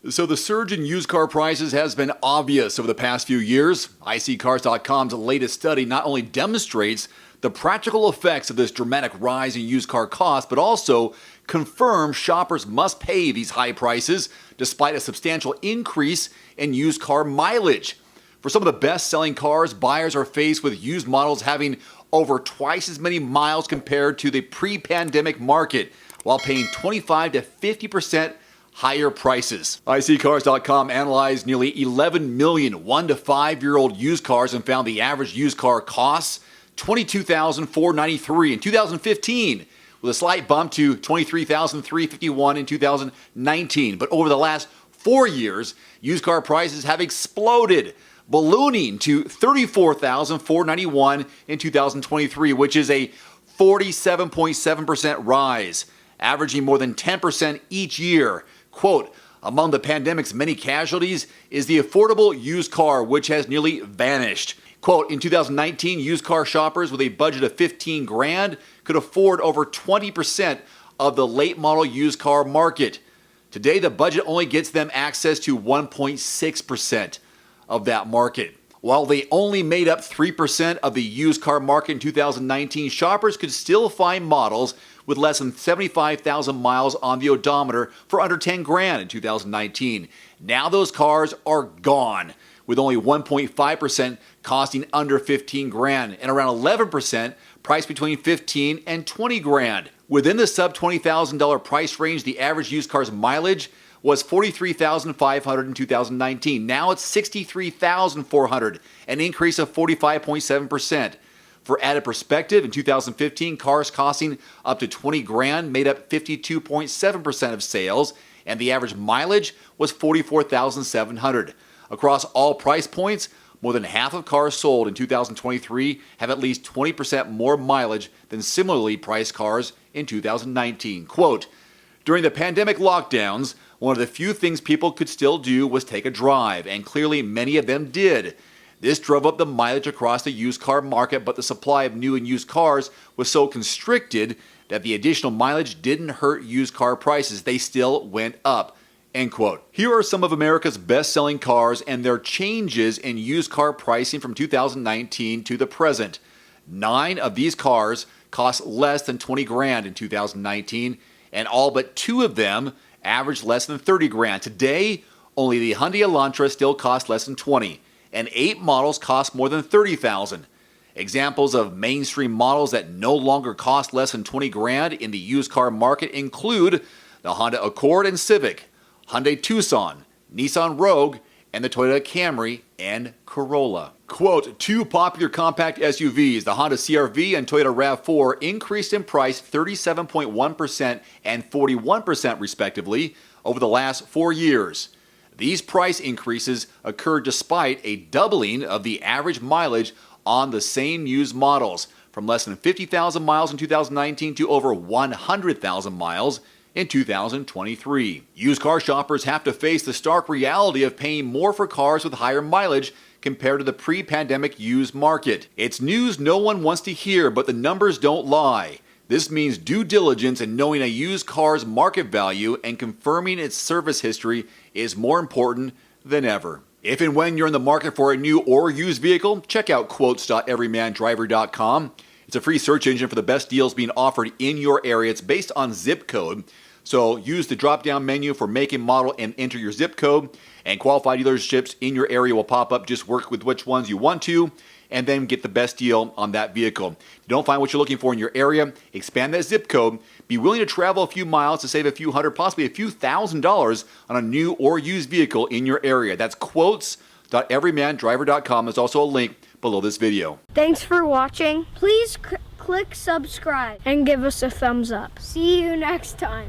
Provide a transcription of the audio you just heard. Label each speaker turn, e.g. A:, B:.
A: So the surge in used car prices has been obvious over the past few years. iSeeCars.com's latest study not only demonstrates the practical effects of this dramatic rise in used car costs, but also confirms shoppers must pay these high prices despite a substantial increase in used car mileage. For some of the best-selling cars, buyers are faced with used models having over twice as many miles compared to the pre-pandemic market, while paying 25 to 50% higher prices. iSeeCars.com analyzed nearly 11 million 1 to 5 year old used cars and found the average used car costs $22,493 in 2015, with a slight bump to $23,351 in 2019. But over the last 4 years, used car prices have exploded, ballooning to $34,491 in 2023, which is a 47.7% rise, averaging more than 10% each year. Quote, among the pandemic's many casualties is the affordable used car, which has nearly vanished. Quote, in 2019, used car shoppers with a budget of $15,000 could afford over 20% of the late model used car market. Today, the budget only gets them access to 1.6% of that market. While they only made up 3% of the used car market in 2019, shoppers could still find models with less than 75,000 miles on the odometer for under $10,000 in 2019. Now those cars are gone, with only 1.5% costing under $15,000 and around 11% priced between $15,000 and $20,000. Within the sub $20,000 price range, the average used car's mileage was 43,500 in 2019. Now it's 63,400, an increase of 45.7%. For added perspective, in 2015, cars costing up to $20,000 made up 52.7% of sales, and the average mileage was 44,700. Across all price points, more than half of cars sold in 2023 have at least 20% more mileage than similarly priced cars in 2019. Quote, during the pandemic lockdowns, one of the few things people could still do was take a drive, and clearly many of them did. This drove up the mileage across the used car market, but the supply of new and used cars was so constricted that the additional mileage didn't hurt used car prices. They still went up. End quote. Here are some of America's best-selling cars and their changes in used car pricing from 2019 to the present. 9 of these cars cost less than $20,000 in 2019, and all but 2 of them averaged less than $30,000. Today, only the Hyundai Elantra still costs less than $20,000, and 8 models cost more than $30,000. Examples of mainstream models that no longer cost less than $20,000 in the used car market include the Honda Accord and Civic, Hyundai Tucson, Nissan Rogue, and the Toyota Camry and Corolla. Quote, 2 popular compact SUVs, the Honda CR-V and Toyota RAV4, increased in price 37.1% and 41% respectively over the last 4 years. These price increases occurred despite a doubling of the average mileage on the same used models, from less than 50,000 miles in 2019 to over 100,000 miles in 2023. Used car shoppers have to face the stark reality of paying more for cars with higher mileage compared to the pre-pandemic used market. It's news no one wants to hear, but the numbers don't lie. This means due diligence in knowing a used car's market value and confirming its service history is more important than ever. If and when you're in the market for a new or used vehicle, check out quotes.everymandriver.com. It's a free search engine for the best deals being offered in your area. It's based on zip code. So use the drop-down menu for make and model and enter your zip code, and qualified dealerships in your area will pop up. Just work with which ones you want to, and then get the best deal on that vehicle. If you don't find what you're looking for in your area, expand that zip code. Be willing to travel a few miles to save a few hundred, possibly a few $1,000s on a new or used vehicle in your area. That's quotes.everymandriver.com. There's also a link below this video.
B: Thanks for watching. Please click subscribe and give us a thumbs up. See you next time.